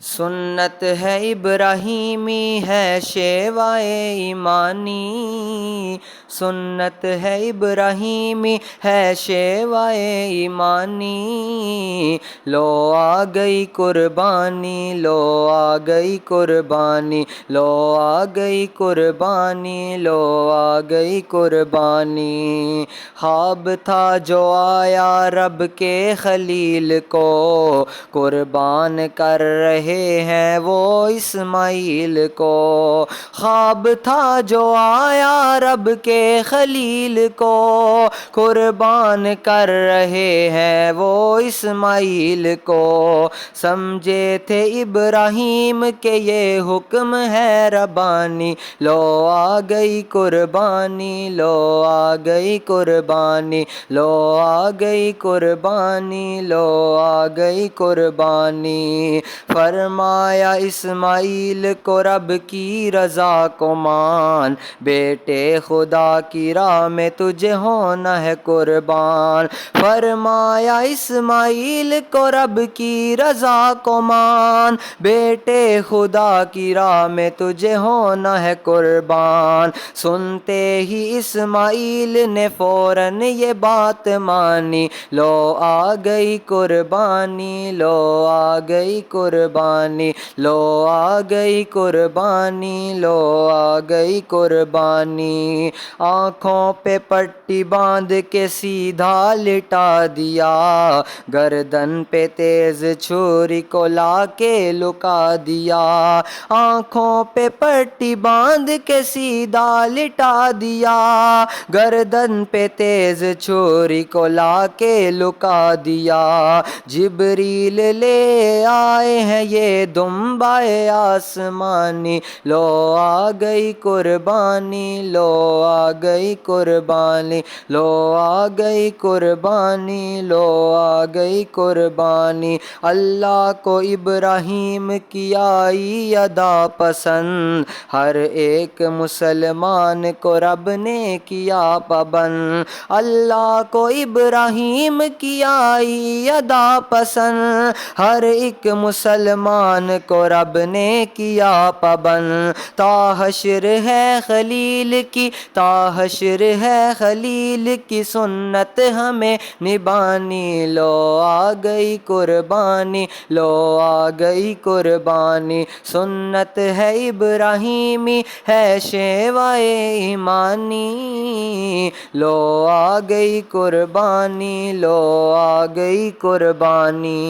سنت ہے ابراہیمی ہے شیوائے ایمانی، سنت ہے ابراہیمی ہے شیوائے ایمانی، لو آ گئی قربانی، لو آ گئی قربانی، لو آ گئی قربانی، لو آ گئی قربانی۔ خواب تھا جو آیا رب کے خلیل کو، قربان کر رہے ہیں وہ اسماعیل کو۔ خواب تھا جو آیا رب کے خلیل کو، قربان کر رہے ہیں وہ اسماعیل کو۔ سمجھے تھے ابراہیم کہ یہ حکم ہے ربانی، لو آ گئی قربانی، لو آ گئی قربانی، لو آ گئی قربانی، لو آ گئی قربانی۔ فرمایا اسماعیل کو رب کی رضا کو مان، بیٹے خدا کی راہ میں تجھے ہونا ہے قربان۔ فرمایا اسماعیل کو رب کی رضا کو مان، بیٹے خدا کی راہ میں تجھے ہونا ہے قربان۔ سنتے ہی اسماعیل نے فوراً یہ بات مانی، لو آ گئی قربانی، لو آ گئی قربانی، لو آ گئی قربانی، لو آ گئی قربانی۔ آنکھوں پہ پٹی باندھ کے سیدھا لٹا دیا، گردن پہ تیز چھری کو لا کے لکا دیا۔ آنکھوں پہ پٹی باندھ کے سیدھا لٹا دیا، گردن پہ تیز چھری کو لا کے لکا دیا۔ جبریل لے آئے ہیں یہ دمبائے آسمانی، لو آ گئی قربانی، لو آ گئی قربانی، لو آ گئی قربانی، لو آ گئی قربانی۔ اللہ کو ابراہیم کی آئی ادا پسند، ہر ایک مسلمان کو رب نے کیا پابند۔ اللہ کو ابراہیم کی آئی ادا پسند، ہر ایک مسلمان کو رب نے کیا پابند۔ تا حشر ہے خلیل کی، تا حشر ہے خلیل کی سنت ہمیں نبھانی، لو آ گئی قربانی، لو آ گئی قربانی۔ سنت ہے ابراہیمی ہے شیوائے ایمانی، لو آ گئی قربانی، لو آ گئی قربانی۔